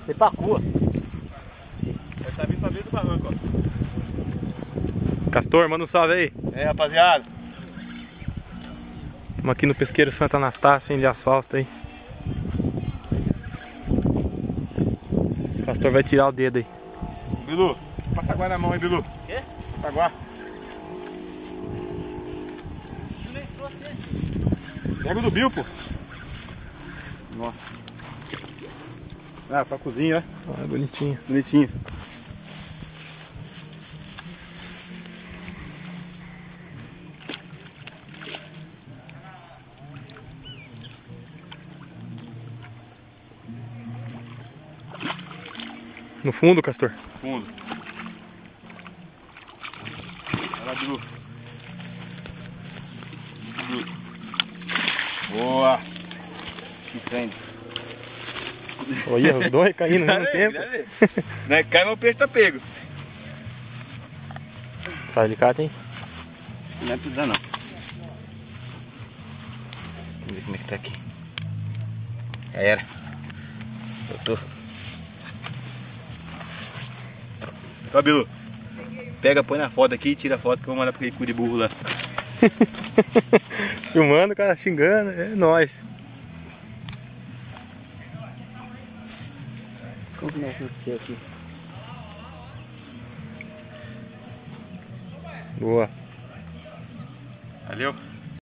Você pacua. Ele tá vindo pra ver do barranco, ó. Castor, manda um salve aí. É, rapaziada. Estamos aqui no pesqueiro Santa Anastácia, hein, de asfalto aí. O Castor vai tirar o dedo aí. Bilu, passa agora na mão aí, Bilu. Quê? Passa agora. Pega o do Bill, pô. Nossa. Ah, pra cozinha, ó. Ah, bonitinho. Bonitinho. No fundo, Castor. Fundo. Vai lá, Bilu. Bilu. Boa. Que prende. Olha, os dois caindo no mesmo tempo. Não é cai, mas o peixe tá pego. Sai alicate, hein? Não é precisar não. Vamos ver como é que tá aqui. Já era. Voltou. Ó, Bilu. Pega, põe na foto aqui e tira a foto que eu vou mandar pro aquele cu de burro lá. Filmando, o cara xingando, é nóis. Como que nós vamos aqui? Boa. Valeu.